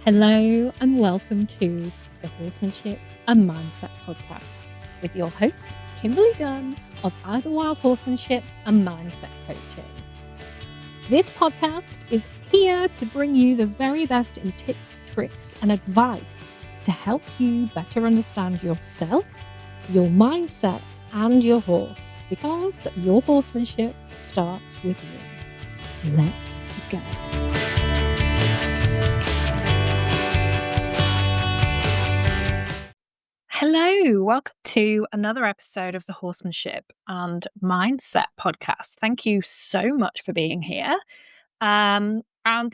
Hello and welcome to the Horsemanship and Mindset podcast with your host, Kimberly Dunn of Idlewild Horsemanship and Mindset Coaching. This podcast is here to bring you the very best in tips, tricks, and advice to help you better understand yourself, your mindset, and your horse, because your horsemanship starts with you. Let's go. Hello, welcome to another episode of the Horsemanship and Mindset podcast. Thank you so much for being here. And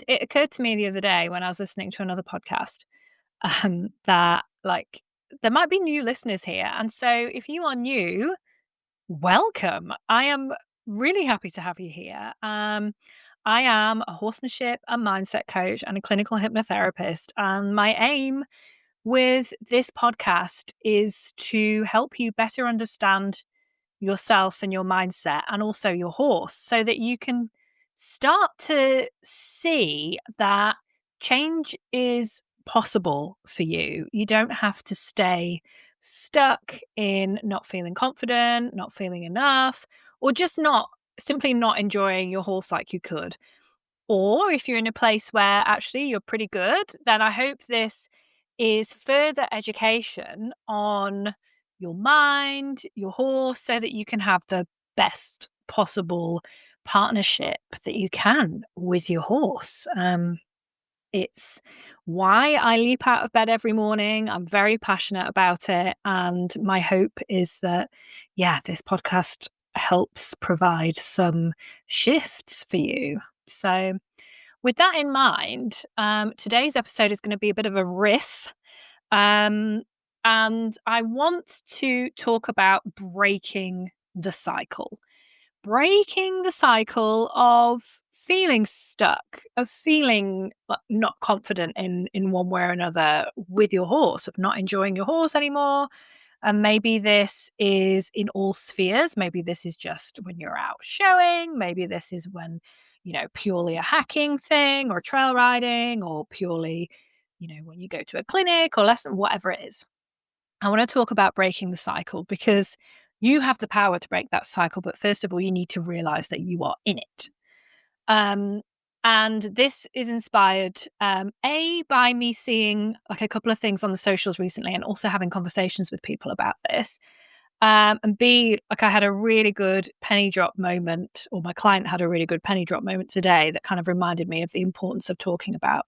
it occurred to me the other day when I was listening to another podcast that there might be new listeners here. And so if you are new, welcome. I am really happy to have you here. I am a horsemanship and mindset coach and a clinical hypnotherapist. And my aim with this podcast is to help you better understand yourself and your mindset and also your horse so that you can start to see that change is possible for you. You don't have to stay stuck in not feeling confident, not feeling enough, or just simply not enjoying your horse like you could. Or if you're in a place where actually you're pretty good, then I hope this is further education on your mind, your horse, so that you can have the best possible partnership that you can with your horse. It's why I leap out of bed every morning. I'm very passionate about it. And my hope is that, this podcast helps provide some shifts for you. So with that in mind, today's episode is going to be a bit of a riff. And I want to talk about breaking the cycle. Breaking the cycle of feeling stuck, of feeling not confident in one way or another with your horse, of not enjoying your horse anymore. And maybe this is in all spheres. Maybe this is just when you're out showing. Maybe this is when, purely a hacking thing or trail riding, or purely, when you go to a clinic or lesson, whatever it is. I want to talk about breaking the cycle because you have the power to break that cycle. But first of all, you need to realize that you are in it. And this is inspired, by me seeing a couple of things on the socials recently and also having conversations with people about this. And B, I had a really good penny drop moment, or my client had a really good penny drop moment today that kind of reminded me of the importance of talking about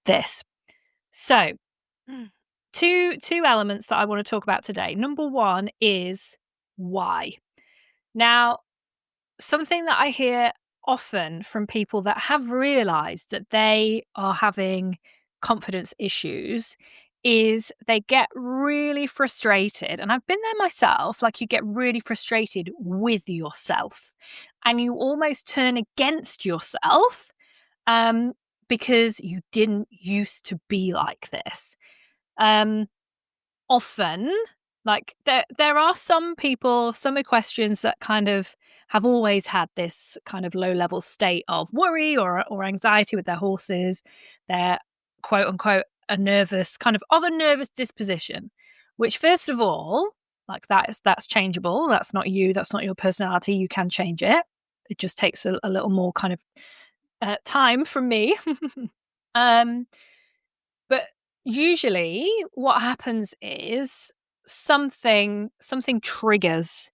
this. So two elements that I want to talk about today. Number one is why. Now, something that I hear often from people that have realized that they are having confidence issues is they get really frustrated. And I've been there myself. You get really frustrated with yourself and you almost turn against yourself because you didn't used to be like this. Often, there are some people, some equestrians that kind of have always had this kind of low level state of worry or anxiety with their horses. They're quote unquote a nervous disposition, which first of all, that's changeable. That's not you. That's not your personality. You can change it. It just takes a little more kind of time from me. But usually what happens is something triggers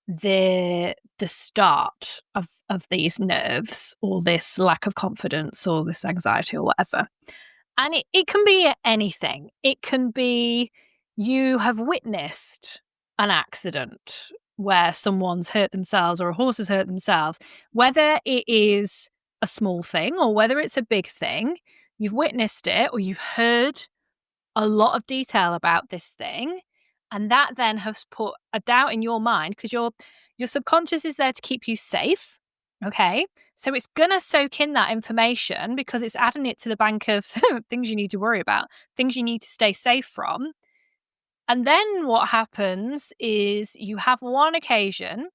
the start of these nerves or this lack of confidence or this anxiety or whatever. And it can be anything. It can be you have witnessed an accident where someone's hurt themselves or a horse has hurt themselves, whether it is a small thing or whether it's a big thing. You've witnessed it or you've heard a lot of detail about this thing. And that then has put a doubt in your mind because your subconscious is there to keep you safe. Okay. So it's going to soak in that information because it's adding it to the bank of things you need to worry about, things you need to stay safe from. And then what happens is you have one occasion,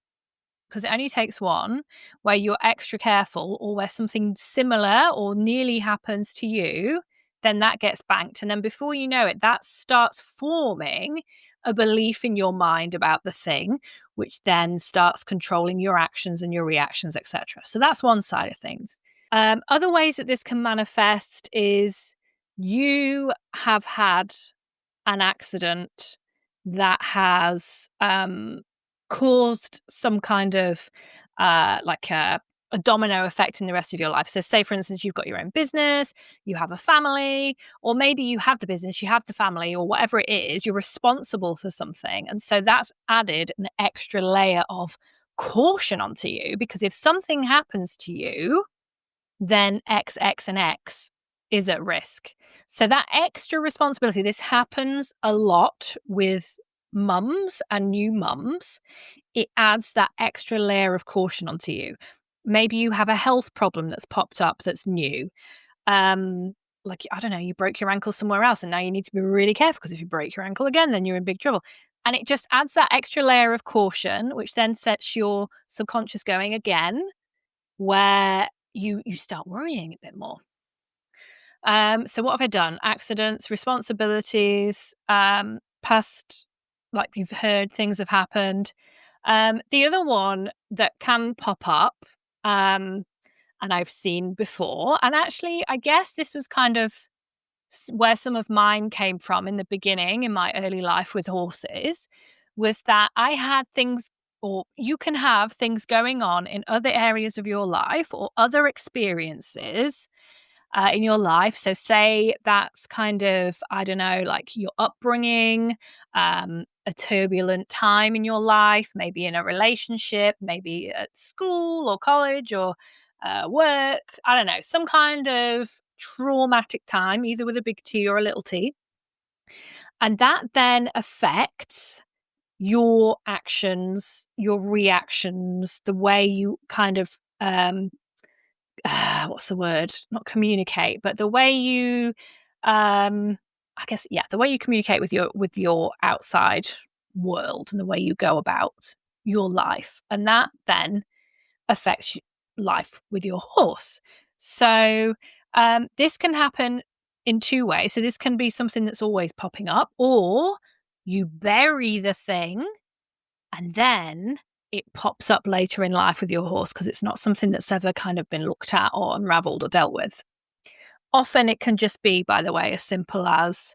because it only takes one, where you're extra careful or where something similar or nearly happens to you then that gets banked. And then before you know it, that starts forming a belief in your mind about the thing, which then starts controlling your actions and your reactions, etc. So that's one side of things. Other ways that this can manifest is you have had an accident that has caused some kind of like a domino effect in the rest of your life. So, say for instance, you've got your own business, you have a family, or maybe you have the business, you have the family, or whatever it is, you're responsible for something. And so that's added an extra layer of caution onto you, because if something happens to you, then X, X, and X is at risk. So that extra responsibility, this happens a lot with mums and new mums. It adds that extra layer of caution onto you. Maybe you have a health problem that's popped up that's new. Like, I don't know, you broke your ankle somewhere else and now you need to be really careful, because if you break your ankle again, then you're in big trouble. And it just adds that extra layer of caution, which then sets your subconscious going again, where you start worrying a bit more. So what have I done? Accidents, responsibilities, past, like you've heard things have happened. The other one that can pop up, and I've seen before, and actually, I guess this was kind of where some of mine came from in the beginning, in my early life with horses, was that I had things, or you can have things going on in other areas of your life or other experiences in your life. So, say that's kind of, I don't know, like your upbringing, a turbulent time in your life, maybe in a relationship, maybe at school or college or work. I don't know, some kind of traumatic time, either with a big T or a little t. And that then affects your actions, your reactions, the way you kind of what's the word? Not communicate, but the way you, I guess, yeah, the way you communicate with your outside world and the way you go about your life, and that then affects life with your horse. So this can happen in two ways. So this can be something that's always popping up, or you bury the thing and then it pops up later in life with your horse because it's not something that's ever kind of been looked at or unraveled or dealt with. Often it can just be, by the way, as simple as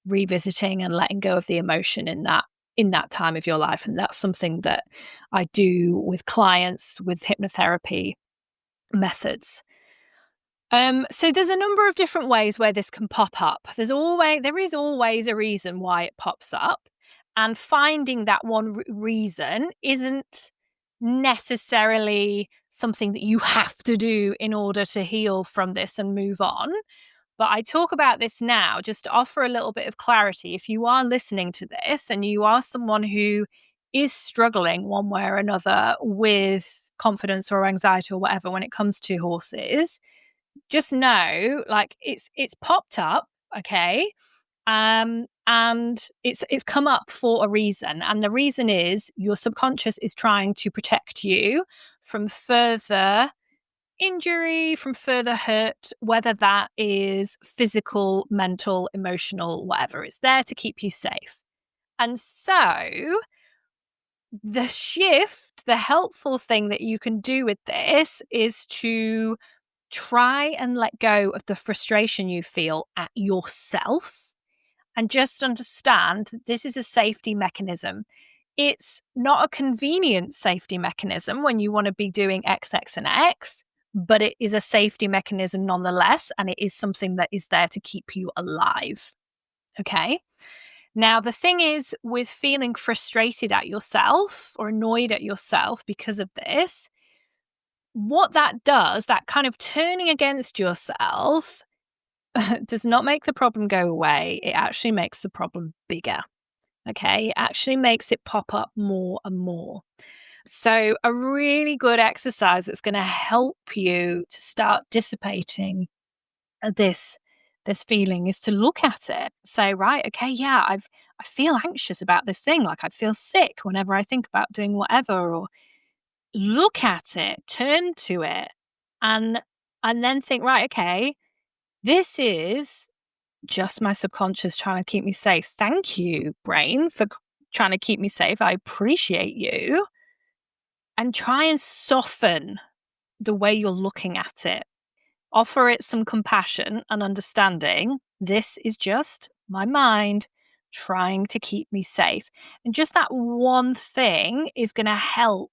revisiting and letting go of the emotion in that time of your life. And that's something that I do with clients with hypnotherapy methods. So there's a number of different ways where this can pop up. There is always a reason why it pops up, and finding that one reason isn't necessarily something that you have to do in order to heal from this and move on. But I talk about this now just to offer a little bit of clarity. If you are listening to this and you are someone who is struggling one way or another with confidence or anxiety or whatever when it comes to horses, just know, like, it's popped up, okay? And it's come up for a reason, and the reason is your subconscious is trying to protect you from further injury, from further hurt, whether that is physical, mental, emotional, whatever. It's there to keep you safe. And so the helpful thing that you can do with this is to try and let go of the frustration you feel at yourself, and just understand that this is a safety mechanism. It's not a convenient safety mechanism when you want to be doing X, X, and X, but it is a safety mechanism nonetheless, and it is something that is there to keep you alive. Okay? Now, the thing is, with feeling frustrated at yourself or annoyed at yourself because of this, what that does, that kind of turning against yourself, does not make the problem go away. It actually makes the problem bigger. Okay, it actually makes it pop up more and more. So a really good exercise that's going to help you to start dissipating this feeling is to look at it. Say, right, okay, yeah, I feel anxious about this thing. Like, I feel sick whenever I think about doing whatever. Or look at it, turn to it, and then think, right, okay, this is just my subconscious trying to keep me safe. Thank you, brain, for trying to keep me safe. I appreciate you. And try and soften the way you're looking at it. Offer it some compassion and understanding. This is just my mind trying to keep me safe. And just that one thing is going to help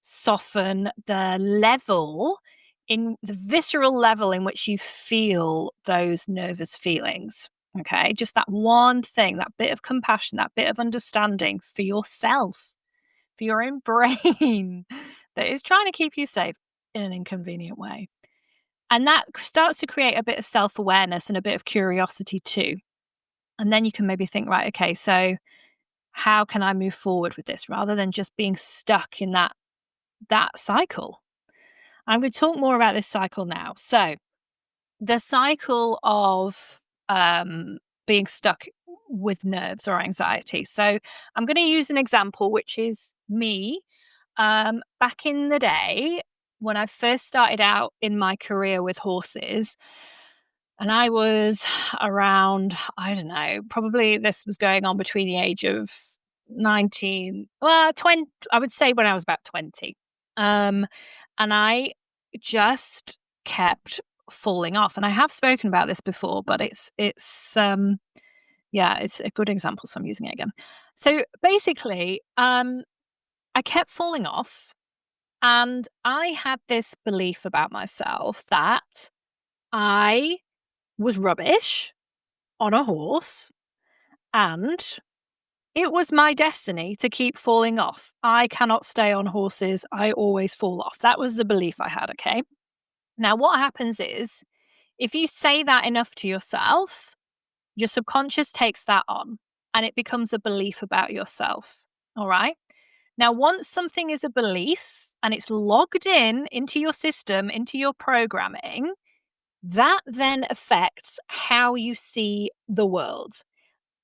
soften the level, in the visceral level in which you feel those nervous feelings. Okay, just that one thing, that bit of compassion, that bit of understanding for yourself, for your own brain that is trying to keep you safe in an inconvenient way. And that starts to create a bit of self-awareness and a bit of curiosity too. And then you can maybe think, right, okay, so how can I move forward with this rather than just being stuck in that cycle? I'm going to talk more about this cycle now. So the cycle of being stuck with nerves or anxiety. So I'm going to use an example, which is me. Back in the day, when I first started out in my career with horses, and I was around, I don't know, probably this was going on between the age of 19, well, 20, I would say when I was about 20. And I just kept falling off. And I have spoken about this before, but it's yeah, it's a good example, so I'm using it again. So basically, I kept falling off, and I had this belief about myself that I was rubbish on a horse, and it was my destiny to keep falling off. I cannot stay on horses. I always fall off. That was the belief I had, okay? Now, what happens is, if you say that enough to yourself, your subconscious takes that on and it becomes a belief about yourself. All right. Now, once something is a belief and it's logged into your system, into your programming, that then affects how you see the world.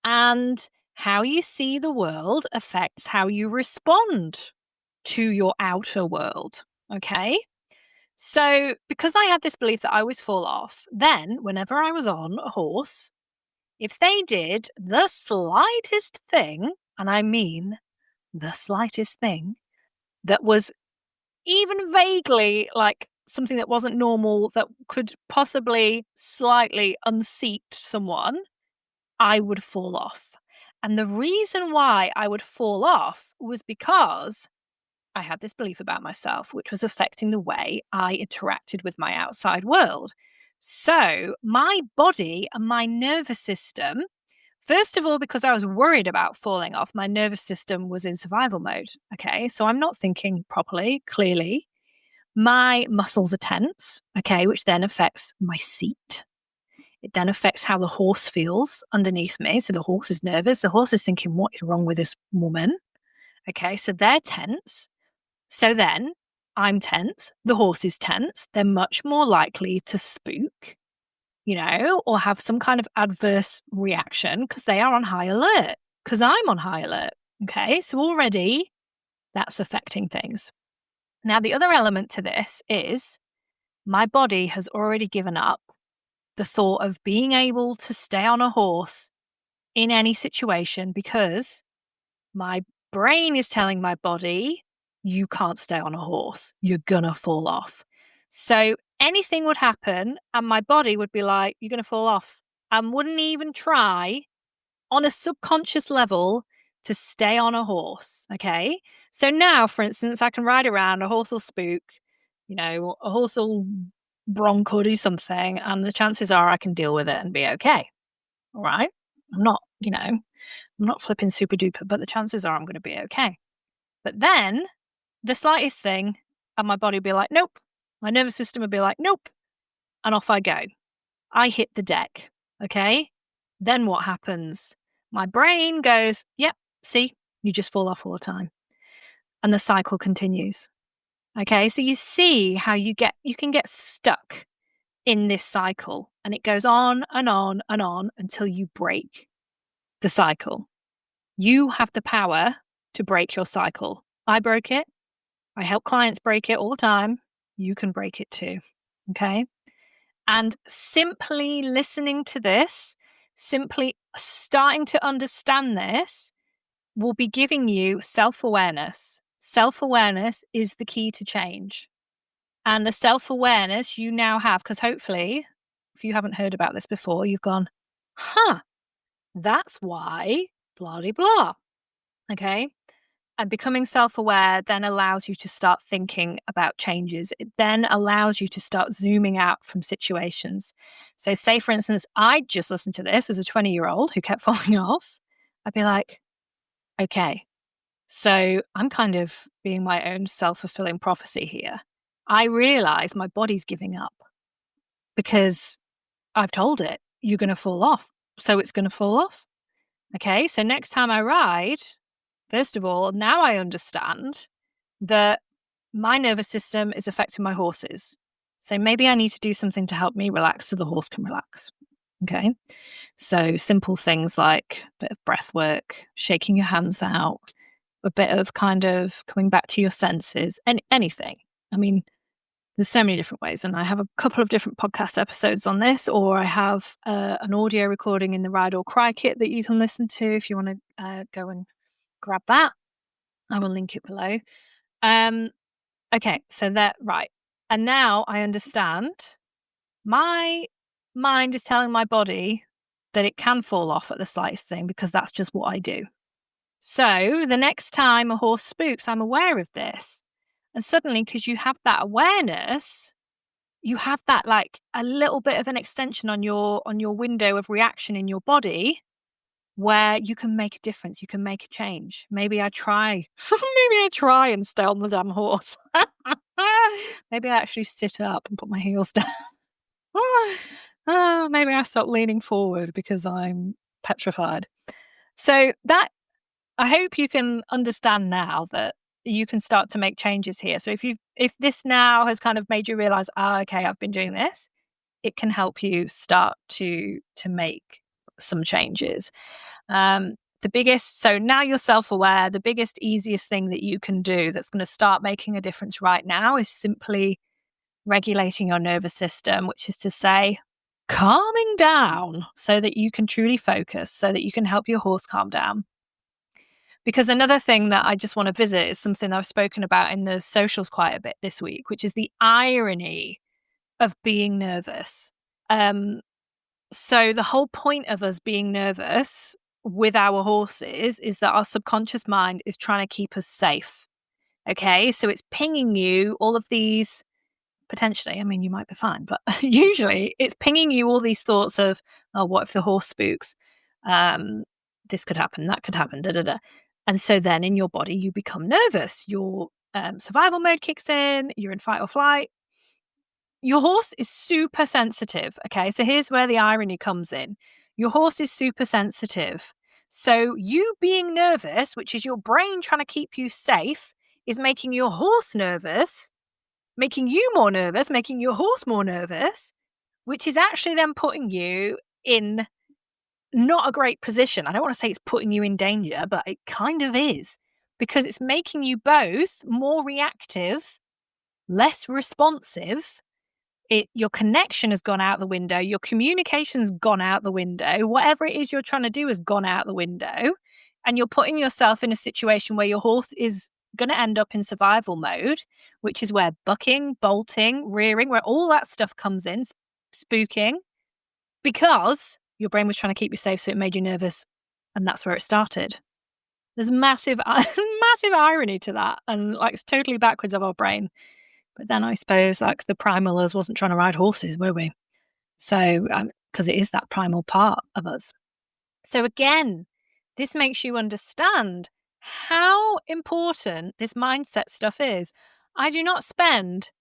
And how you see the world affects how you respond to your outer world. Okay. So, because I had this belief that I always fall off, then whenever I was on a horse, if they did the slightest thing, and I mean the slightest thing, that was even vaguely like something that wasn't normal, that could possibly slightly unseat someone, I would fall off. And the reason why I would fall off was because I had this belief about myself, which was affecting the way I interacted with my outside world. So, my body and my nervous system, first of all, because I was worried about falling off, my nervous system was in survival mode. Okay. So, I'm not thinking properly, clearly. My muscles are tense. Okay. Which then affects my seat. It then affects how the horse feels underneath me. So, the horse is nervous. The horse is thinking, what is wrong with this woman? Okay. So, they're tense. So then I'm tense, the horse is tense, they're much more likely to spook, or have some kind of adverse reaction because they are on high alert, because I'm on high alert. Okay, so already that's affecting things. Now, the other element to this is my body has already given up the thought of being able to stay on a horse in any situation because my brain is telling my body, you can't stay on a horse. You're going to fall off. So anything would happen and my body would be like, you're going to fall off, and wouldn't even try on a subconscious level to stay on a horse. Okay. So now, for instance, I can ride around, a horse will spook, a horse will bronc or do something, and the chances are I can deal with it and be okay. All right. I'm not flipping super duper, but the chances are I'm going to be okay. But then the slightest thing, and my body would be like, nope. My nervous system would be like, nope. And off I go. I hit the deck. Okay. Then what happens? My brain goes, yep, see, you just fall off all the time. And the cycle continues. Okay. So you see how you can get stuck in this cycle, and it goes on and on and on until you break the cycle. You have the power to break your cycle. I broke it. I help clients break it all the time. You can break it too. Okay. And simply listening to this, simply starting to understand this, will be giving you self-awareness. Self-awareness is the key to change. And the self-awareness you now have, because hopefully, if you haven't heard about this before, you've gone, huh, that's why, blah, blah, blah. Okay. And becoming self-aware then allows you to start thinking about changes. It then allows you to start zooming out from situations. So say, for instance, I just listened to this as a 20-year-old who kept falling off. I'd be like, okay, so I'm kind of being my own self-fulfilling prophecy here. I realize my body's giving up because I've told it, you're going to fall off. So it's going to fall off. Okay, so next time I ride, first of all, now I understand that my nervous system is affecting my horses. So maybe I need to do something to help me relax so the horse can relax. Okay, so simple things like a bit of breath work, shaking your hands out, a bit of kind of coming back to your senses, and anything. I mean, there's so many different ways, and I have a couple of different podcast episodes on this, or I have an audio recording in the Ride or Cry kit that you can listen to if you want to go and grab that. I will link it below. Okay, so that, right. And now I understand my mind is telling my body that it can fall off at the slightest thing because that's just what I do. So the next time a horse spooks, I'm aware of this. And suddenly, because you have that awareness, you have that like a little bit of an extension on your window of reaction in your body where you can make a difference, you can make a change. Maybe I try. Maybe I try and stay on the damn horse. Maybe I actually sit up and put my heels down. Maybe I stop leaning forward because I'm petrified. So that, I hope you can understand now that you can start to make changes here. So if this now has kind of made you realize, okay, I've been doing this, it can help you start to make some changes. So now you're self-aware, the biggest, easiest thing that you can do that's going to start making a difference right now is simply regulating your nervous system, which is to say, calming down so that you can truly focus, so that you can help your horse calm down. Because another thing that I just want to visit is something I've spoken about in the socials quite a bit this week, which is the irony of being nervous. So the whole point of us being nervous with our horses is that our subconscious mind is trying to keep us safe. Okay, so it's pinging you all of these, potentially, I mean, you might be fine, but usually it's pinging you all these thoughts of, oh, what if the horse spooks? This could happen, that could happen, da da da. And so then in your body, you become nervous. Your survival mode kicks in, you're in fight or flight. Your horse is super sensitive. Okay, so here's where the irony comes in. Your horse is super sensitive. So you being nervous, which is your brain trying to keep you safe, is making your horse nervous, making you more nervous, making your horse more nervous, which is actually then putting you in not a great position. I don't want to say it's putting you in danger, but it kind of is, because it's making you both more reactive, less responsive. Your connection has gone out the window. Your communication's gone out the window. Whatever it is you're trying to do has gone out the window. And you're putting yourself in a situation where your horse is going to end up in survival mode, which is where bucking, bolting, rearing, where all that stuff comes in, spooking, because your brain was trying to keep you safe, so it made you nervous. And that's where it started. There's massive, massive irony to that. And like, it's totally backwards of our brain. But then I suppose like the primal us wasn't trying to ride horses, were we? So, because it is that primal part of us. So again, this makes you understand how important this mindset stuff is. I do not spend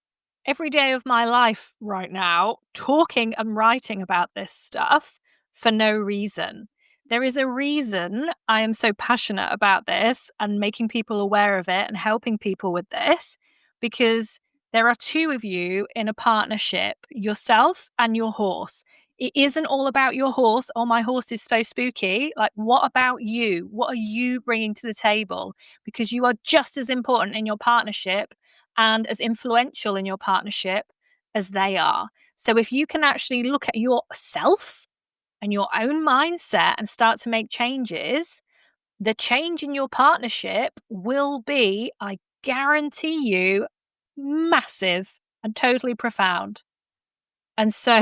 every day of my life right now talking and writing about this stuff for no reason. There is a reason I am so passionate about this and making people aware of it and helping people with this, because there are two of you in a partnership, yourself and your horse. It isn't all about your horse. Oh, my horse is so spooky. Like, what about you? What are you bringing to the table? Because you are just as important in your partnership and as influential in your partnership as they are. So if you can actually look at yourself and your own mindset and start to make changes, the change in your partnership will be, I guarantee you, massive and totally profound. And so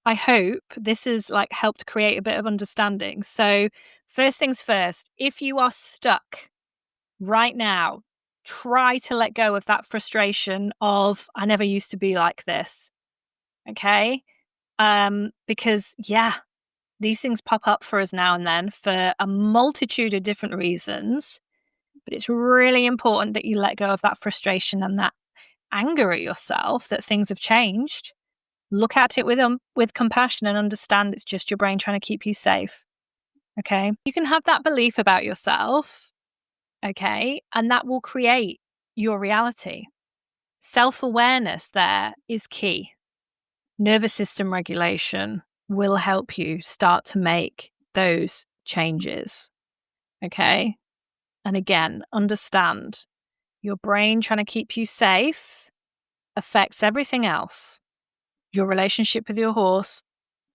I hope this has helped create a bit of understanding. So first things first, if you are stuck right now, try to let go of that frustration of, I never used to be like this. Okay? Because these things pop up for us now and then for a multitude of different reasons. But it's really important that you let go of that frustration and that anger at yourself that things have changed. Look at it with compassion and understand it's just your brain trying to keep you safe. Okay? You can have that belief about yourself, okay? And that will create your reality. Self-awareness there is key. Nervous system regulation will help you start to make those changes. Okay? And again, understand your brain trying to keep you safe affects everything else. Your relationship with your horse,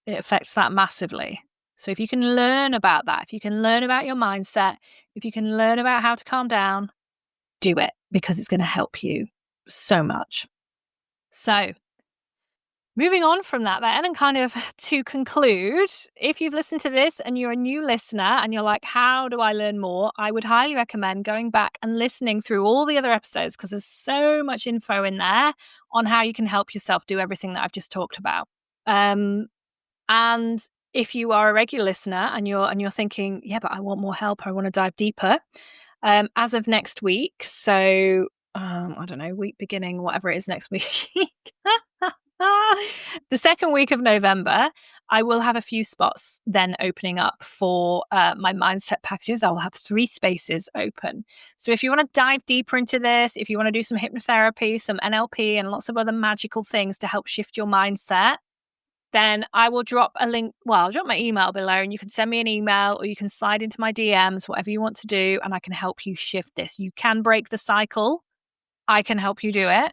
it affects that massively. So if you can learn about that, if you can learn about your mindset, if you can learn about how to calm down, do it, because it's going to help you so much. So moving on from that then, and kind of to conclude, if you've listened to this and you're a new listener and you're like, how do I learn more? I would highly recommend going back and listening through all the other episodes, because there's so much info in there on how you can help yourself do everything that I've just talked about. And if you are a regular listener and you're thinking, yeah, but I want more help, I want to dive deeper, as of next week, so I don't know, week beginning, whatever it is next week, the second week of November, I will have a few spots then opening up for my mindset packages. I will have 3 spaces open. So if you want to dive deeper into this, if you want to do some hypnotherapy, some NLP, and lots of other magical things to help shift your mindset, then I will drop a link. Well, I'll drop my email below, and you can send me an email or you can slide into my DMs, whatever you want to do, and I can help you shift this. You can break the cycle. I can help you do it,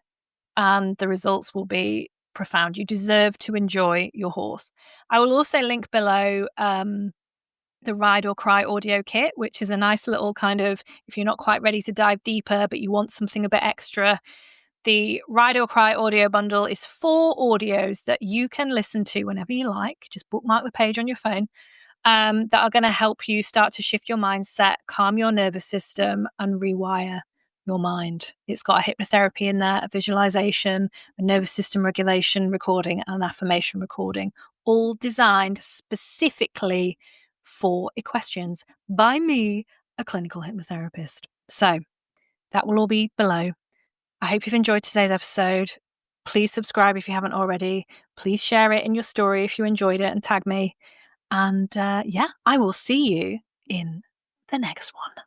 and the results will be profound. You deserve to enjoy your horse. I will also link below the Ride or Cry audio kit, which is a nice little kind of, if you're not quite ready to dive deeper, but you want something a bit extra, the Ride or Cry audio bundle is 4 audios that you can listen to whenever you like. Just bookmark the page on your phone, that are going to help you start to shift your mindset, calm your nervous system, and rewire your mind. It's got a hypnotherapy in there, a visualization, a nervous system regulation recording, and an affirmation recording, all designed specifically for equestrians by me, a clinical hypnotherapist. So that will all be below. I hope you've enjoyed today's episode. Please subscribe if you haven't already. Please share it in your story if you enjoyed it and tag me. And I will see you in the next one.